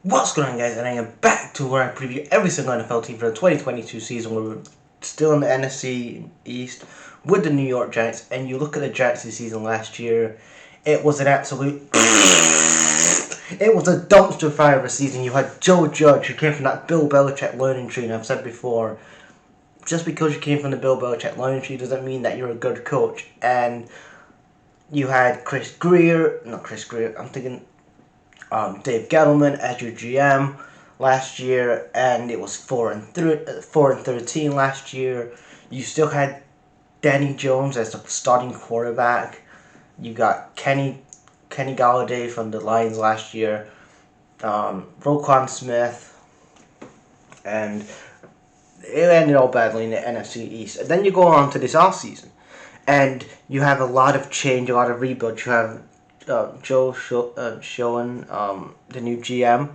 What's going on, guys? And I am back to where I preview every single NFL team for the 2022 season. We're still in the NFC East with the New York Giants, and you look at the Giants this season last year, it was an absolute it was a dumpster fire of a season. You had Joe Judge, who came from that Bill Belichick learning tree, and I've said before, just because you came from the Bill Belichick learning tree doesn't mean that you're a good coach. And you had I'm thinking Dave Gettleman as your GM last year, and it was 4-13 last year. You still had Danny Jones as the starting quarterback. You got Kenny Galladay from the Lions last year, Roquan Smith, and it ended all badly in the NFC East. And then you go on to this offseason, and you have a lot of change, a lot of rebuild. You have Joe Schoen, the new GM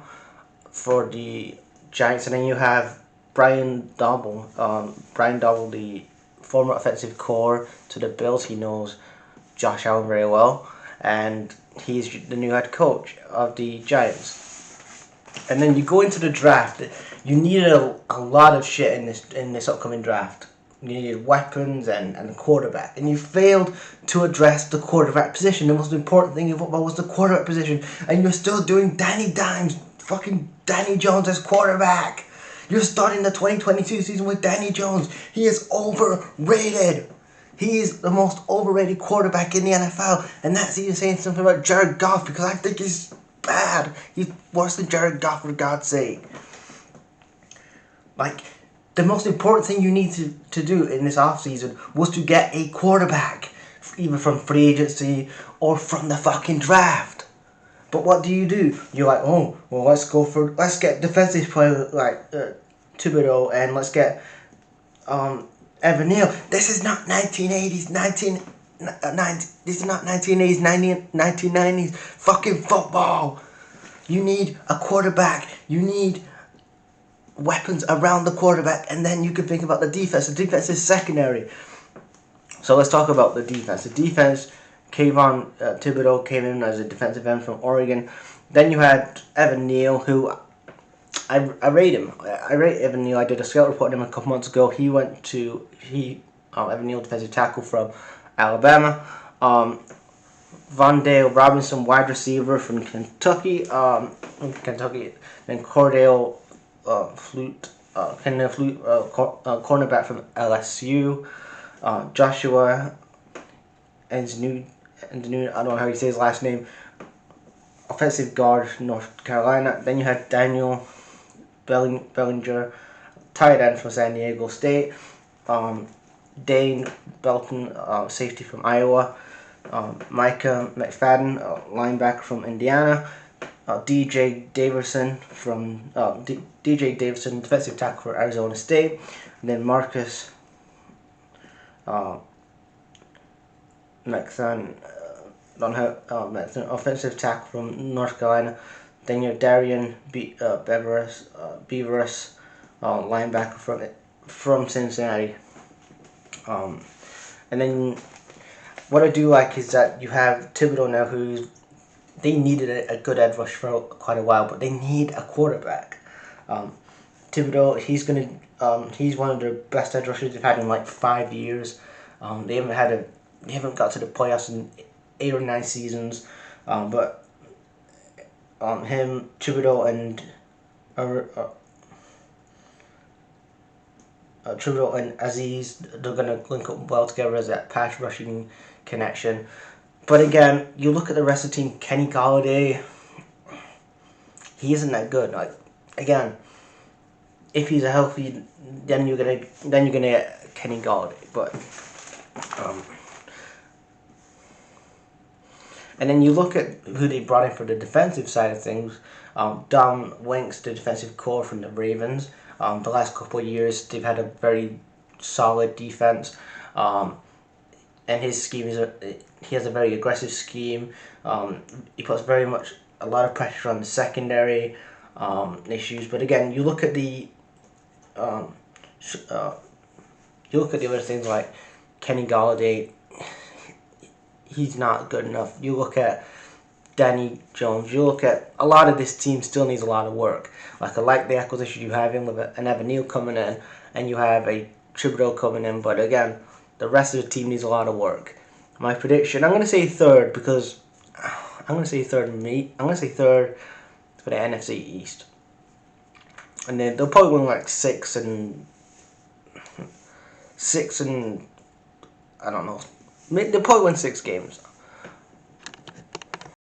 for the Giants, and then you have Brian Double, the former offensive core to the Bills. He knows Josh Allen very well, and he's the new head coach of the Giants. And then you go into the draft. You needed a lot of shit in this upcoming draft. You needed weapons and a quarterback, and you failed to address the quarterback position. The most important thing in football was the quarterback position, and you're still doing Danny Dimes, fucking Danny Jones as quarterback. You're starting the 2022 season with Danny Jones. He is overrated. He is the most overrated quarterback in the NFL, and that's even saying something about Jared Goff, because I think he's bad. He's worse than Jared Goff, for God's sake. Like, the most important thing you need to do in this offseason was to get a quarterback, either from free agency or from the fucking draft. But what do? You're like, oh, well, let's get defensive player like Thibodeau, and let's get Evan Neal. This is not 1980s, this is not 1980s, 1990s fucking football. You need a quarterback. You need weapons around the quarterback, and then you can think about the defense. The defense is secondary. So let's talk about the defense. The defense, Kayvon Thibodeau came in as a defensive end from Oregon. Then you had Evan Neal, who I rate him. I rate Evan Neal. I did a scout report on him a couple months ago. Evan Neal, defensive tackle from Alabama. Vondale Robinson, wide receiver from Kentucky. Then Cordell cornerback from LSU. Joshua Enznu, I don't know how you say his last name, offensive guard, North Carolina. Then you had Daniel Bellinger, tight end from San Diego State. Dane Belton, safety from Iowa. Micah McFadden, linebacker from Indiana. DJ Davidson, defensive tackle for Arizona State. And then Marcus Maxon, offensive tackle from North Carolina. Then you have Darian Beavers, linebacker from Cincinnati. And then what I do like is that you have Thibodeau now, they needed a good edge rush for quite a while, but they need a quarterback. Thibodeau, he's one of the best edge rushers they've had in like 5 years. They haven't got to the playoffs in 8 or 9 seasons. But him, Thibodeau, and Aziz, they're gonna link up well together as that pass rushing connection. But again, you look at the rest of the team. Kenny Galladay, he isn't that good. Like, again, if he's a healthy, then you're gonna get Kenny Galladay. But and then you look at who they brought in for the defensive side of things. Don Winks, the defensive core from the Ravens. The last couple of years, they've had a very solid defense. And his scheme he has a very aggressive scheme. He puts a lot of pressure on the secondary issues. But again, you look at the other things like Kenny Galladay. He's not good enough. You look at Danny Jones. You look at a lot of this team still needs a lot of work. Like I like the acquisition you have in with an Evan Neal coming in, and you have a Thibodeau coming in. But again, the rest of the team needs a lot of work. My prediction: I'm going to say third because I'm going to say third. I'm going to say third for the NFC East, and then they'll probably win like six and I don't know. They'll probably win 6 games.